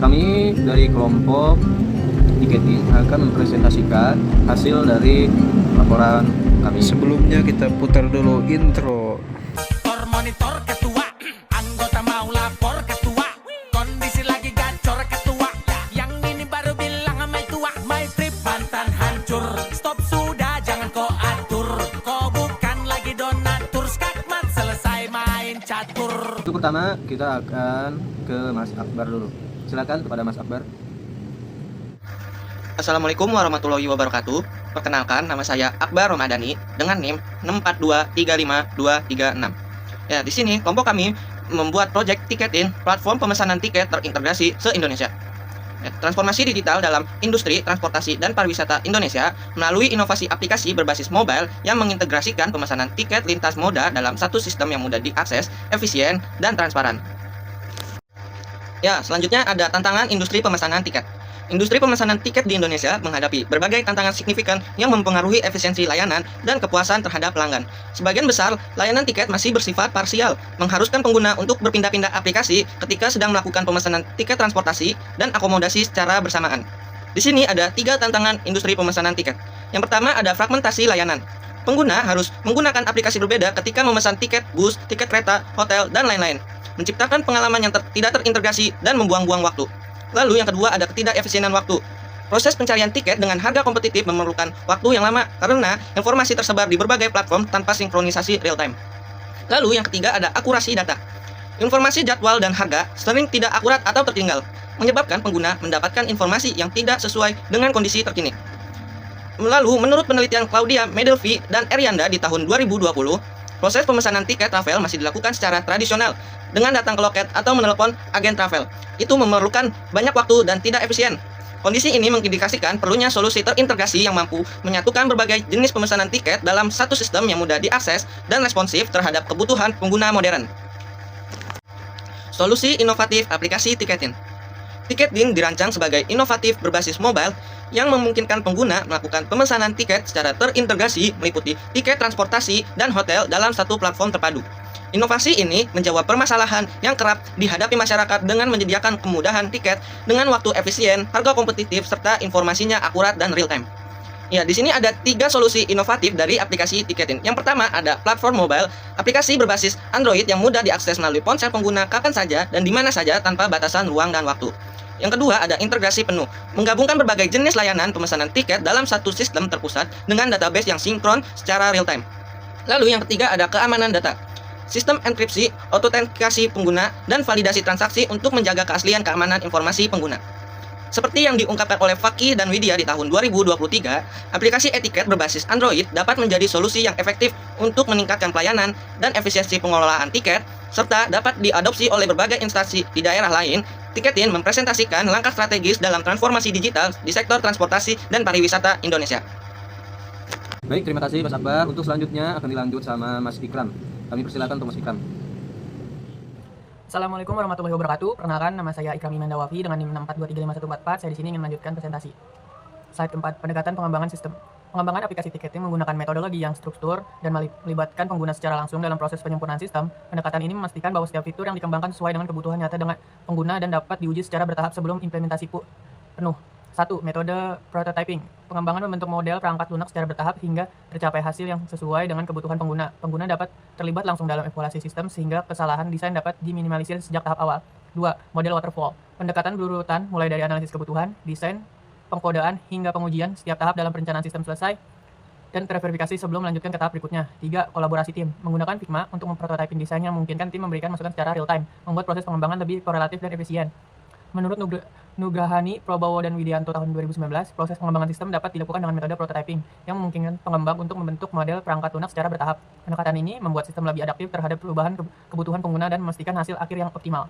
Kami dari kelompok tiketing akan mempresentasikan hasil dari laporan kami. Sebelumnya kita putar dulu intro. Monitor ketua, anggota mau lapor ketua, kondisi lagi gacor ketua, yang ini baru bilang sama tua, my trip mantan hancur, stop sudah jangan kau atur, kau bukan lagi donatur, skakmat selesai main catur. Untuk pertama kita akan ke Mas Akbar dulu. Silakan kepada Mas Akbar. Assalamualaikum warahmatullahi wabarakatuh. Perkenalkan, nama saya Akbar Ramadhani dengan NIM 642352236. Ya, di sini kelompok kami membuat project tiketing, platform pemesanan tiket terintegrasi se-Indonesia. Ya, transformasi digital dalam industri transportasi dan pariwisata Indonesia melalui inovasi aplikasi berbasis mobile yang mengintegrasikan pemesanan tiket lintas moda dalam satu sistem yang mudah diakses, efisien, dan transparan. Ya, selanjutnya ada tantangan industri pemesanan tiket. Industri pemesanan tiket di Indonesia menghadapi berbagai tantangan signifikan yang mempengaruhi efisiensi layanan dan kepuasan terhadap pelanggan. Sebagian besar layanan tiket masih bersifat parsial, mengharuskan pengguna untuk berpindah-pindah aplikasi ketika sedang melakukan pemesanan tiket transportasi dan akomodasi secara bersamaan. Di sini ada 3 tantangan industri pemesanan tiket. Yang pertama ada fragmentasi layanan. Pengguna harus menggunakan aplikasi berbeda ketika memesan tiket bus, tiket kereta, hotel, dan lain-lain, menciptakan pengalaman yang tidak terintegrasi dan membuang-buang waktu. Lalu yang kedua ada ketidakefisienan waktu. Proses pencarian tiket dengan harga kompetitif memerlukan waktu yang lama karena informasi tersebar di berbagai platform tanpa sinkronisasi real time. Lalu yang ketiga ada akurasi data. Informasi jadwal dan harga sering tidak akurat atau tertinggal, menyebabkan pengguna mendapatkan informasi yang tidak sesuai dengan kondisi terkini. Lalu menurut penelitian Claudia Medelvi dan Erianda di tahun 2020, proses pemesanan tiket travel masih dilakukan secara tradisional dengan datang ke loket atau menelepon agen travel. Itu memerlukan banyak waktu dan tidak efisien. Kondisi ini mengindikasikan perlunya solusi terintegrasi yang mampu menyatukan berbagai jenis pemesanan tiket dalam satu sistem yang mudah diakses dan responsif terhadap kebutuhan pengguna modern. Solusi inovatif aplikasi tiketing. Tiketing dirancang sebagai inovatif berbasis mobile yang memungkinkan pengguna melakukan pemesanan tiket secara terintegrasi meliputi tiket transportasi dan hotel dalam satu platform terpadu. Inovasi ini menjawab permasalahan yang kerap dihadapi masyarakat dengan menyediakan kemudahan tiket dengan waktu efisien, harga kompetitif, serta informasinya akurat dan real time. Ya, di sini ada 3 solusi inovatif dari aplikasi tiketing. Yang pertama ada platform mobile, aplikasi berbasis Android yang mudah diakses melalui ponsel pengguna kapan saja dan di mana saja tanpa batasan ruang dan waktu. Yang kedua ada integrasi penuh, menggabungkan berbagai jenis layanan pemesanan tiket dalam satu sistem terpusat dengan database yang sinkron secara real time. Lalu yang ketiga ada keamanan data. Sistem enkripsi, autentikasi pengguna, dan validasi transaksi untuk menjaga keaslian keamanan informasi pengguna. Seperti yang diungkapkan oleh Fakih dan Widya di tahun 2023, aplikasi etiket berbasis Android dapat menjadi solusi yang efektif untuk meningkatkan pelayanan dan efisiensi pengelolaan tiket, serta dapat diadopsi oleh berbagai instansi di daerah lain. Tiketing mempresentasikan langkah strategis dalam transformasi digital di sektor transportasi dan pariwisata Indonesia. Baik, terima kasih Mas Akbar. Untuk selanjutnya akan dilanjut sama Mas Ikram. Kami persilakan untuk Mas Ikram. Assalamualaikum warahmatullahi wabarakatuh. Perkenalkan, nama saya Ikram Imandawafi dengan NIM 642351144. Saya di sini ingin melanjutkan presentasi. Slide 4, pendekatan pengembangan sistem. Pengembangan aplikasi tiketing menggunakan metodologi yang struktur dan melibatkan pengguna secara langsung dalam proses penyempurnaan sistem. Pendekatan ini memastikan bahwa setiap fitur yang dikembangkan sesuai dengan kebutuhan nyata dengan pengguna dan dapat diuji secara bertahap sebelum implementasi penuh. 1. Metode prototyping. Pengembangan membentuk model perangkat lunak secara bertahap hingga tercapai hasil yang sesuai dengan kebutuhan pengguna. Pengguna dapat terlibat langsung dalam evaluasi sistem sehingga kesalahan desain dapat diminimalisir sejak tahap awal. 2. Model waterfall. Pendekatan berurutan mulai dari analisis kebutuhan, desain, pengkodaan, hingga pengujian. Setiap tahap dalam perencanaan sistem selesai dan terverifikasi sebelum melanjutkan ke tahap berikutnya. 3. Kolaborasi tim. Menggunakan Figma untuk memprototyping desain yang memungkinkan tim memberikan masukan secara real time, membuat proses pengembangan lebih korelatif dan efisien. Menurut Nugrahani, Probowo, dan Widianto tahun 2019, proses pengembangan sistem dapat dilakukan dengan metode prototyping yang memungkinkan pengembang untuk membentuk model perangkat lunak secara bertahap. Pendekatan ini membuat sistem lebih adaptif terhadap perubahan kebutuhan pengguna dan memastikan hasil akhir yang optimal.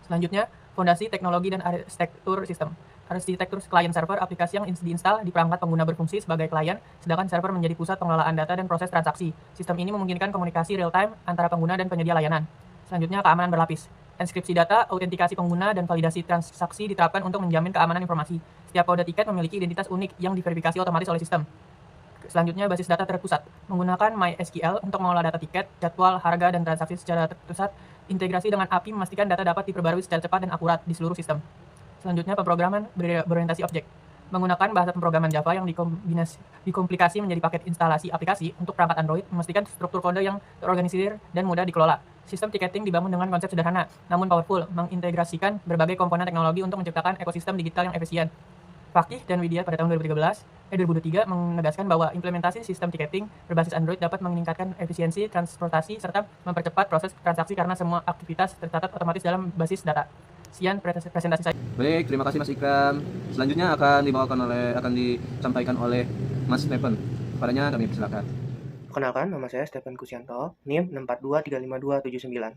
Selanjutnya, fondasi teknologi dan arsitektur sistem. Arsitektur client server, aplikasi yang diinstal di perangkat pengguna berfungsi sebagai klien, sedangkan server menjadi pusat pengelolaan data dan proses transaksi. Sistem ini memungkinkan komunikasi real time antara pengguna dan penyedia layanan. Selanjutnya, keamanan berlapis. Enskripsi data, autentikasi pengguna, dan validasi transaksi diterapkan untuk menjamin keamanan informasi. Setiap kode tiket memiliki identitas unik yang diverifikasi otomatis oleh sistem. Selanjutnya, basis data terpusat. Menggunakan MySQL untuk mengolah data tiket, jadwal, harga, dan transaksi secara terpusat. Integrasi dengan API memastikan data dapat diperbarui secara cepat dan akurat di seluruh sistem. Selanjutnya, pemrograman berorientasi objek. Menggunakan bahasa pemrograman Java yang dikomplikasi menjadi paket instalasi aplikasi untuk perangkat Android, memastikan struktur kode yang terorganisir dan mudah dikelola. Sistem tiketing dibangun dengan konsep sederhana, namun powerful, mengintegrasikan berbagai komponen teknologi untuk menciptakan ekosistem digital yang efisien. Fakih dan Widya pada tahun 2003 menegaskan bahwa implementasi sistem tiketing berbasis Android dapat meningkatkan efisiensi transportasi serta mempercepat proses transaksi karena semua aktivitas tercatat otomatis dalam basis data. Sekian presentasi saya. Baik, terima kasih Mas Ikram. Selanjutnya akan disampaikan oleh Mas Stephen. Padanya kami persilakan. Perkenalkan, nama saya Stephen Kusianto, NIM 642355279.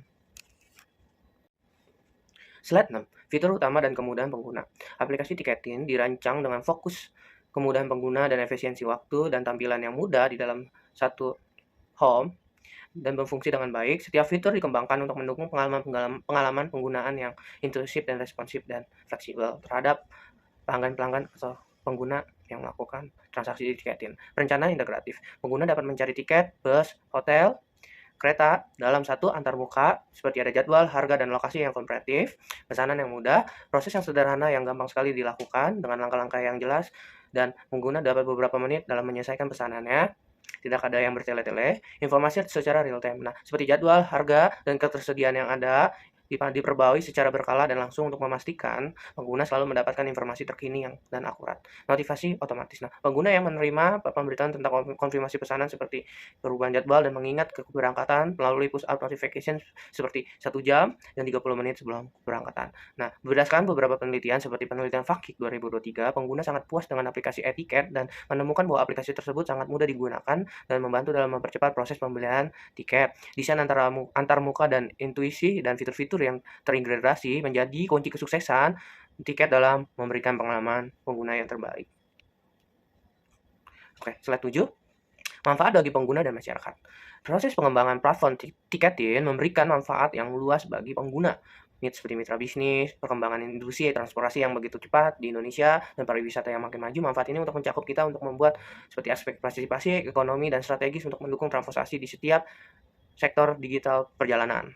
Slide 6. Fitur utama dan kemudahan pengguna. Aplikasi tiketing dirancang dengan fokus kemudahan pengguna dan efisiensi waktu dan tampilan yang mudah di dalam satu home dan berfungsi dengan baik. Setiap fitur dikembangkan untuk mendukung pengalaman penggunaan yang intuitif dan responsif dan fleksibel terhadap pelanggan-pelanggan atau pengguna yang melakukan transaksi di tiketing. Perencanaan integratif. Pengguna dapat mencari tiket, bus, hotel, kereta dalam satu antarmuka seperti ada jadwal, harga, dan lokasi yang kompetitif, pesanan yang mudah, proses yang sederhana yang gampang sekali dilakukan dengan langkah-langkah yang jelas, dan pengguna dapat beberapa menit dalam menyelesaikan pesanannya. Tidak ada yang bertele-tele, informasi secara real time. Nah, seperti jadwal, harga, dan ketersediaan yang ada diperbarui secara berkala dan langsung untuk memastikan pengguna selalu mendapatkan informasi terkini dan akurat. Notifikasi otomatis. Nah, pengguna yang menerima pemberitahuan tentang konfirmasi pesanan seperti perubahan jadwal dan mengingat keberangkatan melalui push out notification seperti 1 jam dan 30 menit sebelum keberangkatan. Nah, berdasarkan beberapa penelitian seperti penelitian Fakih 2023, pengguna sangat puas dengan aplikasi e-tiket dan menemukan bahwa aplikasi tersebut sangat mudah digunakan dan membantu dalam mempercepat proses pembelian tiket. Desain antarmuka dan intuisi dan fitur-fitur yang terintegrasi menjadi kunci kesuksesan tiket dalam memberikan pengalaman pengguna yang terbaik. Oke, slide 7. Manfaat bagi pengguna dan masyarakat. Proses pengembangan platform tiketing memberikan manfaat yang luas bagi pengguna, seperti mitra bisnis, perkembangan industri transportasi yang begitu cepat di Indonesia, dan pariwisata yang makin maju. Manfaat ini untuk mencakup kita untuk membuat seperti aspek partisipasi, ekonomi, dan strategis untuk mendukung transportasi di setiap sektor digital perjalanan.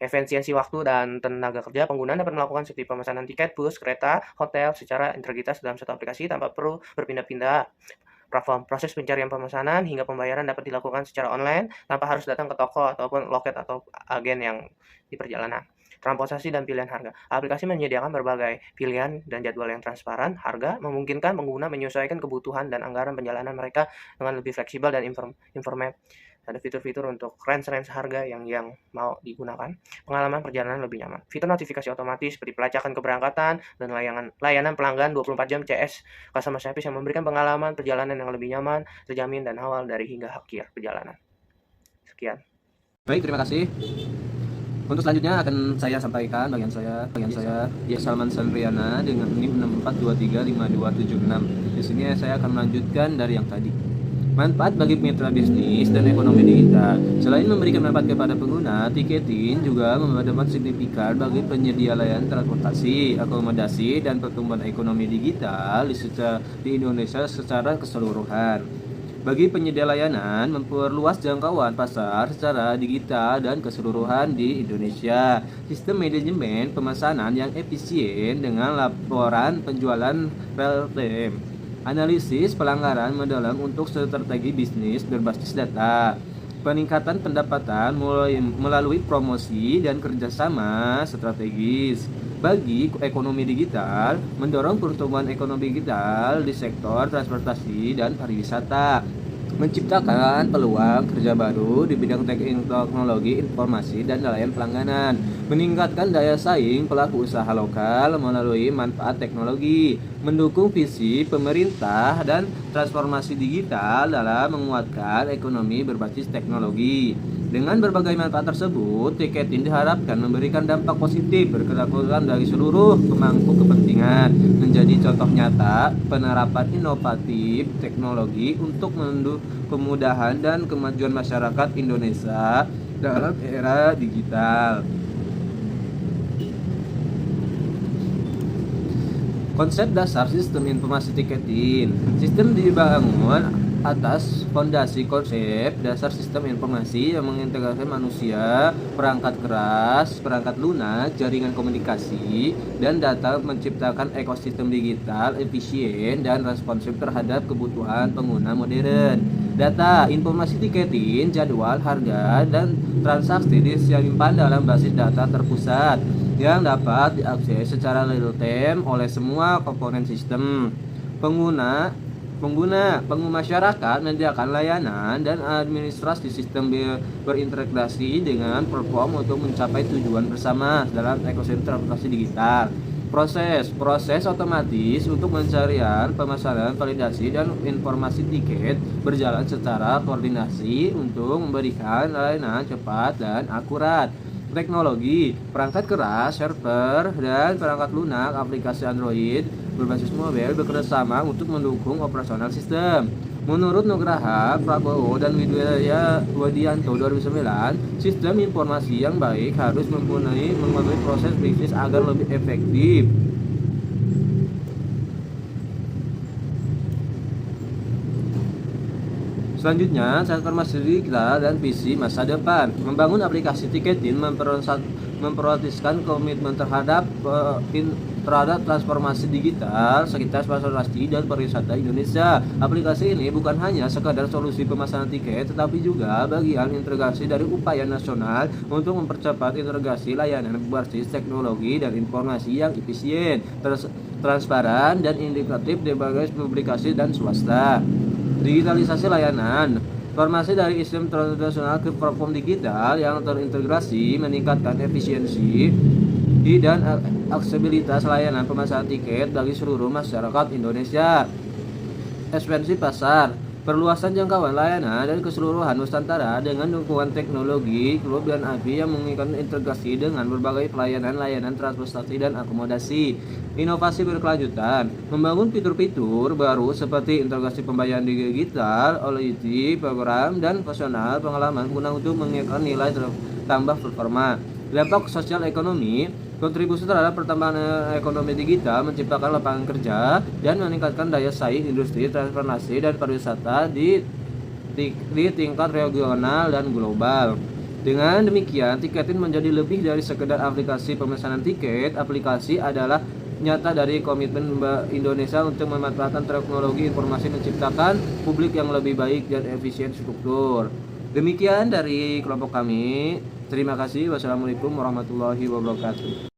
Efisiensi waktu dan tenaga kerja. Pengguna dapat melakukan seperti pemesanan tiket, bus, kereta, hotel secara integritas dalam satu aplikasi tanpa perlu berpindah-pindah platform. Proses pencarian pemesanan hingga pembayaran dapat dilakukan secara online tanpa harus datang ke toko ataupun loket atau agen yang di perjalanan. Transportasi dan pilihan harga. Aplikasi menyediakan berbagai pilihan dan jadwal yang transparan. Harga memungkinkan pengguna menyesuaikan kebutuhan dan anggaran perjalanan mereka dengan lebih fleksibel dan informatif. Ada fitur-fitur untuk range harga yang mau digunakan. Pengalaman perjalanan lebih nyaman. Fitur notifikasi otomatis seperti pelacakan keberangkatan dan layanan pelanggan 24 jam CS customer service yang memberikan pengalaman perjalanan yang lebih nyaman, terjamin, dan awal dari hingga akhir perjalanan. Sekian. Baik, terima kasih. Untuk selanjutnya akan saya sampaikan bagian saya Salman Sandriana dengan NIM 64235276. Di sini saya akan melanjutkan dari yang tadi. Manfaat bagi mitra bisnis dan ekonomi digital. Selain memberikan manfaat kepada pengguna, tiketing juga membawa dampak signifikan bagi penyedia layanan transportasi, akomodasi, dan pertumbuhan ekonomi digital di Indonesia secara keseluruhan. Bagi penyedia layanan, memperluas jangkauan pasar secara digital dan keseluruhan di Indonesia. Sistem manajemen pemesanan yang efisien dengan laporan penjualan real time. Analisis pelanggaran mendalam untuk strategi bisnis berbasis data. Peningkatan pendapatan melalui promosi dan kerjasama strategis. Bagi ekonomi digital, mendorong pertumbuhan ekonomi digital di sektor transportasi dan pariwisata. Menciptakan peluang kerja baru di bidang teknologi informasi dan layanan pelangganan, meningkatkan daya saing pelaku usaha lokal melalui manfaat teknologi, mendukung visi pemerintah dan transformasi digital dalam menguatkan ekonomi berbasis teknologi. Dengan berbagai manfaat tersebut, tiketing diharapkan memberikan dampak positif berkelanjutan dari seluruh pemangku kepentingan, menjadi contoh nyata penerapan inovatif teknologi untuk mendukung kemudahan dan kemajuan masyarakat Indonesia dalam era digital. Konsep dasar sistem informasi tiketing. Sistem dibangun atas fondasi konsep dasar sistem informasi yang mengintegrasi manusia, perangkat keras, perangkat lunak, jaringan komunikasi, dan data menciptakan ekosistem digital efisien dan responsif terhadap kebutuhan pengguna modern. Data, informasi tiketing, jadwal, harga, dan transaksi disimpan dalam basis data terpusat yang dapat diakses secara real time oleh semua komponen sistem. Pengguna masyarakat menyediakan layanan dan administrasi sistem berintegrasi dengan platform untuk mencapai tujuan bersama dalam ekosistem transportasi digital. Proses otomatis untuk pencarian, pemasaran, validasi, dan informasi tiket berjalan secara koordinasi untuk memberikan layanan cepat dan akurat. Teknologi, perangkat keras, server, dan perangkat lunak aplikasi Android berbasis mobile bekerjasama untuk mendukung operasional sistem. Menurut Nugraha, Prabowo, dan Widya Wadianto 2009, sistem informasi yang baik harus memenuhi proses bisnis agar lebih efektif. Selanjutnya, transformasi digital dan visi masa depan. Membangun aplikasi tiketing memprioritaskan komitmen terhadap transformasi digital sekitar transportasi dan pariwisata Indonesia. Aplikasi ini bukan hanya sekadar solusi pemesanan tiket, tetapi juga bagian integrasi dari upaya nasional untuk mempercepat integrasi layanan berbasis teknologi dan informasi yang efisien, transparan, dan integratif di berbagai publikasi dan swasta. Digitalisasi layanan, transformasi dari sistem tradisional ke platform digital yang terintegrasi meningkatkan efisiensi dan aksesibilitas layanan pemesanan tiket bagi seluruh masyarakat Indonesia. Ekspansi pasar, perluasan jangkauan layanan dan keseluruhan Nusantara dengan dukungan teknologi Klub dan API yang menginginkan integrasi dengan berbagai layanan transportasi dan akomodasi. Inovasi berkelanjutan, membangun fitur-fitur baru seperti integrasi pembayaran digital, loyalty program, dan personal pengalaman guna untuk meningkatkan nilai tambah performa. Dampak sosial ekonomi, kontribusi terhadap pertambahan ekonomi digital menciptakan lapangan kerja dan meningkatkan daya saing industri transportasi dan pariwisata di tingkat regional dan global. Dengan demikian, tiketing menjadi lebih dari sekedar aplikasi pemesanan tiket. Aplikasi adalah nyata dari komitmen Indonesia untuk memanfaatkan teknologi informasi menciptakan publik yang lebih baik dan efisien struktur. Demikian dari kelompok kami. Terima kasih. Wassalamualaikum warahmatullahi wabarakatuh.